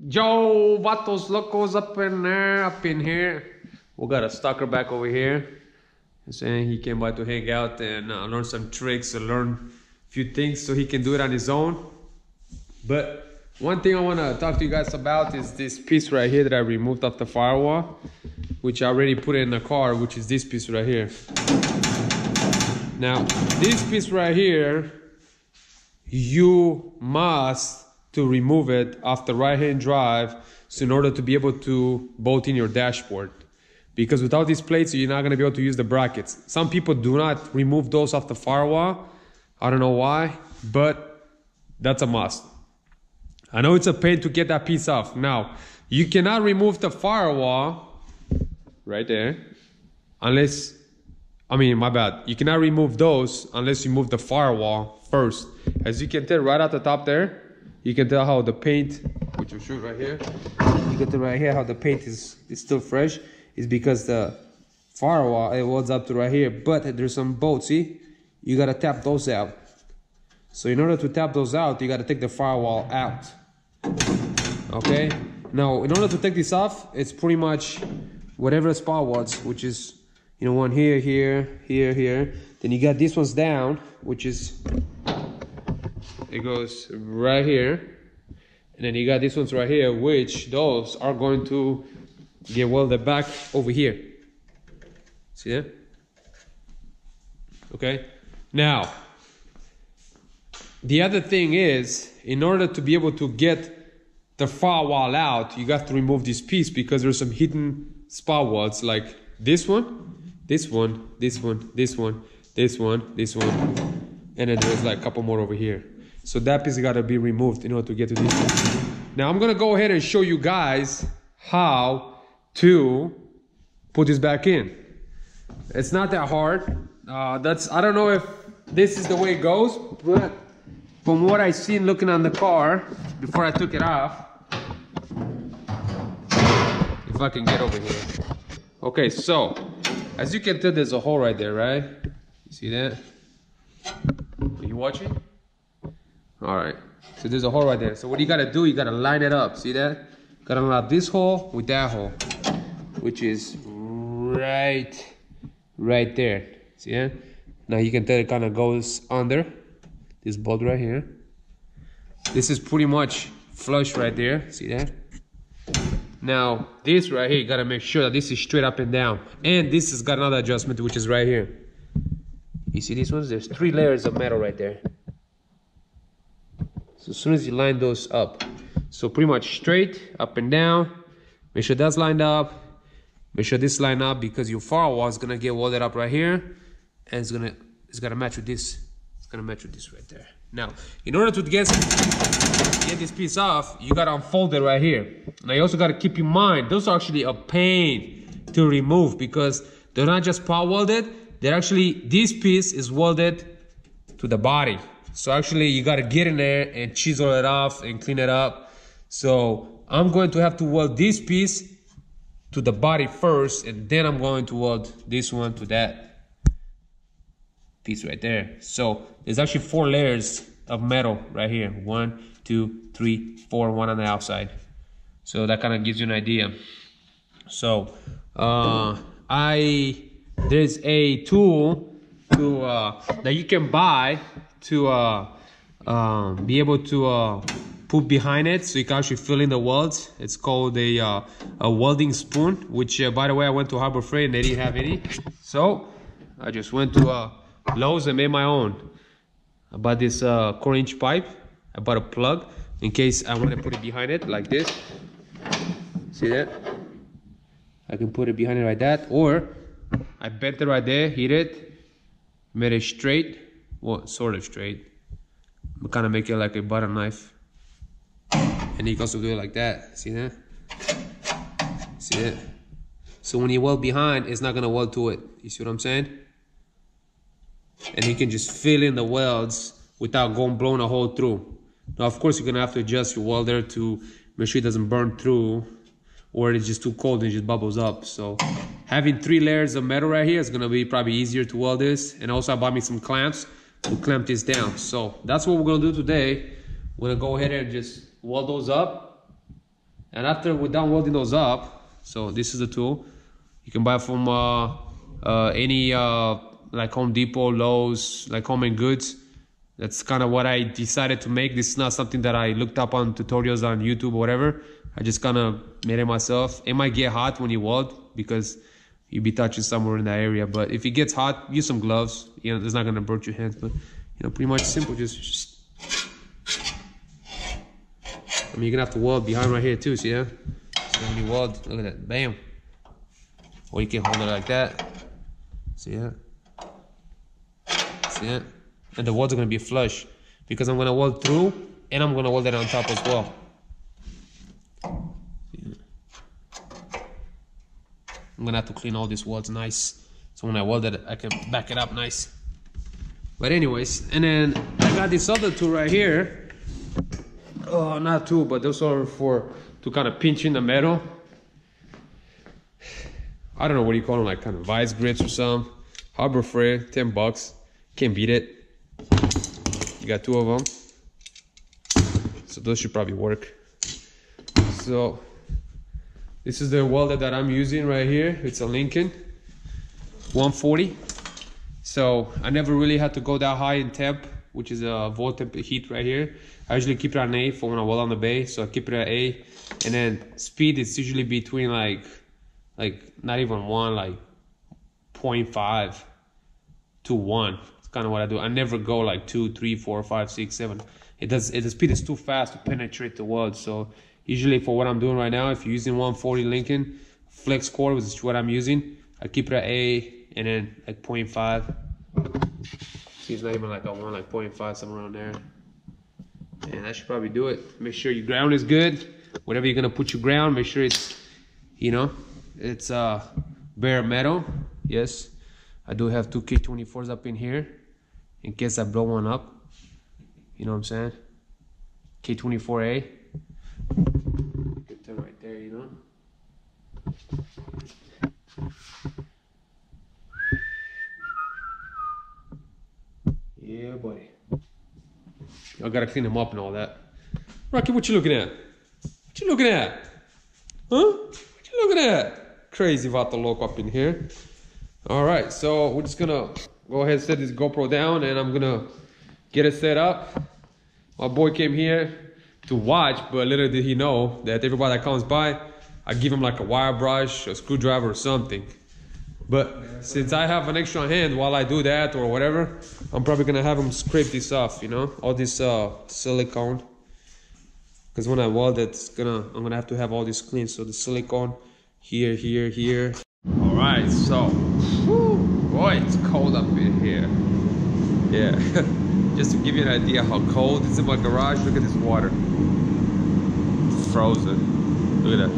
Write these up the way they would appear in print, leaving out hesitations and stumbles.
Yo, vatos locos up in there, up in here. We got a stalker back over here. Saying he came by to hang out and learn some tricks and learn a few things so he can do it on his own. But one thing I want to talk to you guys about is this piece right here that I removed off the firewall, which I already put in the car, which is this piece right here. Now, this piece right here, you must to remove it off the right-hand drive, so in order to be able to bolt in your dashboard. Because without these plates, you're not going to be able to use the brackets. Some people do not remove those off the firewall. I don't know why, but that's a must. I know it's a pain to get that piece off. Now, you cannot remove the firewall right there unless, my bad. You cannot remove those unless you move the firewall first. As you can tell right at the top there, you can tell how the paint, which I'll show right here, you can tell right here how the paint is still fresh. Is because the firewall, it welds up to right here, but there's some bolts, see? You gotta tap those out. So in order to tap those out, you gotta take the firewall out. Okay? Now, in order to take this off, it's pretty much whatever spot was, which is, one here, here, here, here. Then you got these ones down, which is, it goes right here. And then you got these ones right here, which those are going to get welded back over here. See that? Okay. Now, the other thing is, in order to be able to get the firewall out, you got to remove this piece because there's some hidden spot welds like this one, this one, this one, this one, this one, this one, and then there's like a couple more over here. So that piece got to be removed in order to get to this one. Now I'm gonna go ahead and show you guys how to put this back in. It's not that hard. I don't know if this is the way it goes, but from what I seen looking on the car before I took it off, if I can get over here. Okay, so as you can tell, there's a hole right there, right? You see that? Are you watching? All right, so there's a hole right there. So what you gotta do, you gotta line it up. See that? Gotta line up this hole with that hole, which is right there. See that? Now you can tell it kind of goes under this bolt right here. This is pretty much flush right there. See that? Now this right here, you gotta make sure that this is straight up and down. And this has got another adjustment, which is right here. You see these ones? There's 3 layers of metal right there. So as soon as you line those up, so pretty much straight up and down. Make sure that's lined up. Make sure this line up because your firewall is gonna get welded up right here, and it's gonna match with this. It's gonna match with this right there. Now, in order to get this piece off, you gotta unfold it right here. Now you also gotta keep in mind those are actually a pain to remove because they're not just power welded. They're actually, this piece is welded to the body. So actually you gotta get in there and chisel it off and clean it up. So I'm going to have to weld this piece to the body first, and then I'm going to weld this one to that piece right there. So there's actually 4 layers of metal right here. 1, 2, 3, 4, 1 on the outside. So that kind of gives you an idea. So there's a tool that you can buy to be able to put behind it, so you can actually fill in the welds. It's called a welding spoon, which by the way, I went to Harbor Freight and they didn't have any, so I just went to Lowe's and made my own. I bought this 4-inch pipe. I bought a plug in case I want to put it behind it like this. See that? I can put it behind it like that, or I bent it right there, hit it, made it straight, well, sort of straight. I'm kind of make it like a butter knife. And you can also do it like that. See that? See that? So when you weld behind, it's not gonna weld to it. You see what I'm saying? And you can just fill in the welds without blowing a hole through. Now, of course, you're gonna have to adjust your welder to make sure it doesn't burn through, or it's just too cold and it just bubbles up. So having 3 layers of metal right here is gonna be probably easier to weld this. And also I bought me some clamps to clamp this down. So that's what we're gonna do today. We're gonna go ahead and just weld those up And after we're done welding those up, so this is the tool. You can buy from any like Home Depot, Lowe's, like Home and Goods. That's kind of what I decided to make. This is not something that I looked up on tutorials on YouTube or whatever. I just kind of made it myself. It might get hot when you weld because you'll be touching somewhere in that area. But if it gets hot, use some gloves. You know, it's not gonna burn your hands. But you know, pretty much simple. Just I mean, you're gonna have to weld behind right here too. See, yeah. So when you weld, look at that, bam. Or you can hold it like that. See that? See it? And the welds are gonna be flush because I'm gonna weld through and I'm gonna weld it on top as well. I'm gonna have to clean all these welds nice, so when I weld it, I can back it up nice. But anyways, and then I got this other tool right here. Oh, not tool, but those are to kind of pinch in the metal. I don't know what you call them, like kind of vice grips or something. Harbor Freight, 10 bucks. Can't beat it. You got 2 of them, so those should probably work. So this is the welder that I'm using right here. It's a Lincoln 140. So I never really had to go that high in temp, which is a volt temp heat right here. I usually keep it at an A for when I weld on the bay, so I keep it at A. And then speed is usually between like not even 1, like 0.5 to 1. Kind of what I do. I never go like 2, 3, 4, 5, 6, 7. The speed is too fast to penetrate the weld. So usually for what I'm doing right now, if you're using 140 Lincoln flex core, which is what I'm using, I keep it at A and then like 0.5. See, it's not even like a 1, like 0.5, somewhere around there. And that should probably do it. Make sure your ground is good. Whatever you're gonna put your ground, make sure it's, you know, it's bare metal. Yes, I do have 2 K24s up in here in case I blow one up. You know what I'm saying? K24A. Good turn right there, you know? Yeah, buddy. I gotta clean them up and all that. Rocky, what you looking at? What you looking at? Huh? What you looking at? Crazy Vato Loco up in here. All right, so we're just gonna go ahead and set this GoPro down and I'm gonna get it set up. My boy came here to watch, but little did he know that everybody that comes by, I give him like a wire brush, a screwdriver or something. But since I have an extra hand while I do that or whatever, I'm probably gonna have him scrape this off, you know, all this silicone. Because when I weld it, I'm gonna have to have all this clean. So the silicone here, here, here. All right, so, whew, boy, it's cold up in here. Yeah, just to give you an idea how cold it's in my garage. Look at this water. It's frozen. Look at that.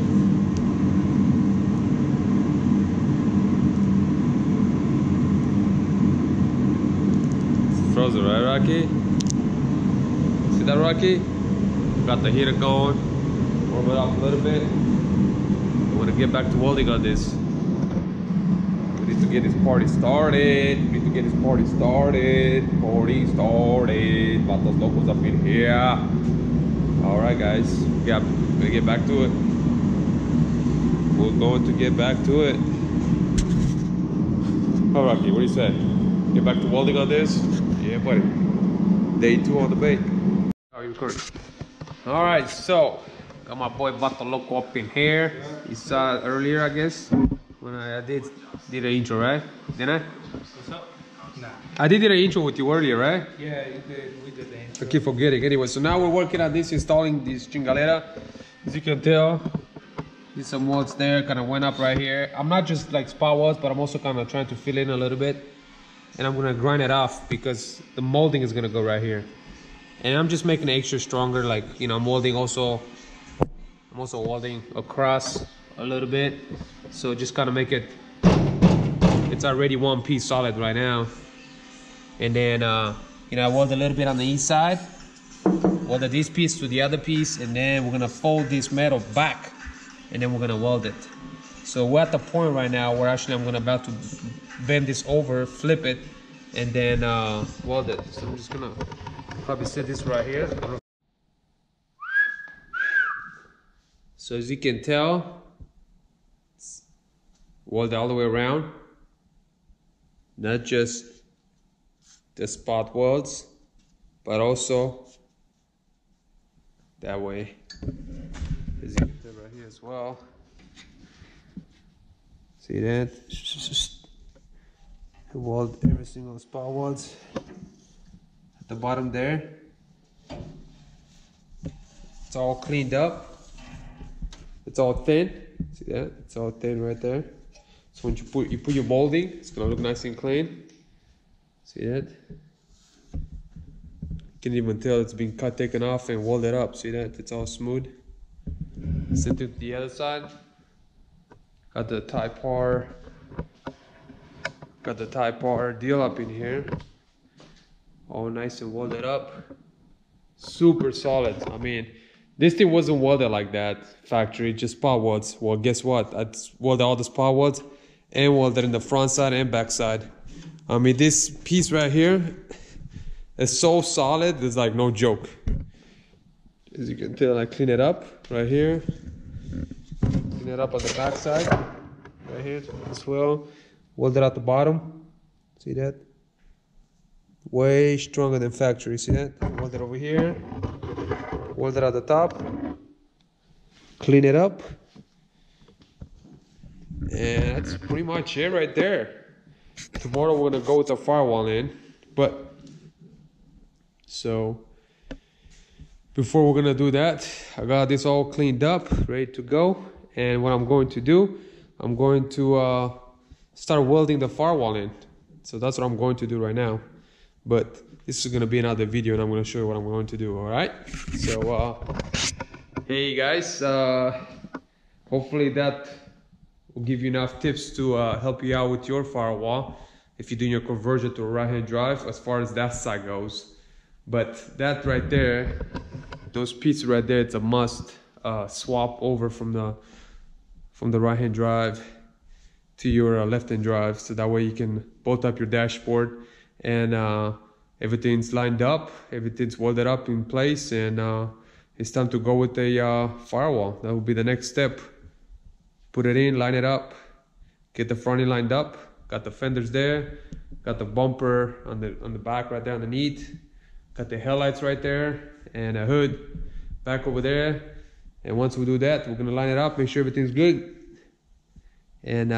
Frozen, right, Rocky? See that, Rocky? Got the heater going. Warm it up a little bit. I want to get back to welding on this. We need to get this party started. We need to get this party started. Party started. Vatos Locos up in here. All right, guys. Yeah, we're gonna get back to it. We're going to get back to it. All right, Rocky, what do you say? Get back to welding on this? Yeah, buddy. Day 2 on the bait. How are you recording? All right, so got my boy Vato Loco up in here. You saw earlier, I guess, when I did an intro, right? Didn't I? What's up? Nah. I did an intro with you earlier, right? Yeah, you did. We did the intro. I keep forgetting. Anyway, so now we're working on this, installing this chingalera. As you can tell, there's some welds there, kind of went up right here. I'm not just like spot welds, but I'm also kind of trying to fill in a little bit. And I'm gonna grind it off because the molding is gonna go right here. And I'm just making it extra stronger, like, you know, I'm also welding across a little bit. So just kind of make it, it's already one piece solid right now. And then, you know, I weld a little bit on the east side, welded this piece to the other piece, and then we're gonna fold this metal back, and then we're gonna weld it. So we're at the point right now where actually I'm about to bend this over, flip it, and then weld it. So I'm just gonna probably set this right here. So as you can tell, it's welded all the way around, not just the spot welds, but also that way. As you can tell right here as well. See that? Weld every single spot welds at the bottom there. It's all cleaned up. It's all thin. See that? It's all thin right there. So when you put your molding, it's gonna look nice and clean. See that? You can even tell it's been taken off and welded up. See that? It's all smooth. Same thing to the other side. Got the Type R. Got the Type R deal up in here. All nice and welded up. Super solid. I mean, this thing wasn't welded like that factory, just spot welds. Well, guess what? I welded all the spot welds and welded in the front side and back side. I mean, this piece right here is so solid, it's like no joke. As you can tell, I clean it up right here. Clean it up on the back side, right here as well. Welded at the bottom. See that? Way stronger than factory. See that? Welded over here. Welded at the top. Clean it up. And that's pretty much it right there. Tomorrow we're gonna go with the firewall in. But so before we're gonna do that, I got this all cleaned up, ready to go. And what I'm going to do, I'm going to start welding the firewall in. So that's what I'm going to do right now. But this is gonna be another video and I'm gonna show you what I'm going to do, all right? So, hey guys, hopefully that will give you enough tips to help you out with your firewall if you're doing your conversion to a right-hand drive as far as that side goes. But that right there, those pieces right there, it's a must swap over from the right-hand drive to your left-hand drive, so that way you can bolt up your dashboard and everything's lined up, everything's welded up in place, and it's time to go with a firewall. That will be the next step. Put it in, line it up, get the front end lined up, got the fenders there, got the bumper on the back right there underneath, got the headlights right there, and a hood back over there. And once we do that, we're gonna line it up, make sure everything's good. And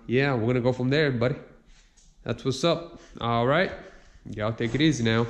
yeah, we're gonna go from there, buddy. That's what's up. All right, y'all take it easy now.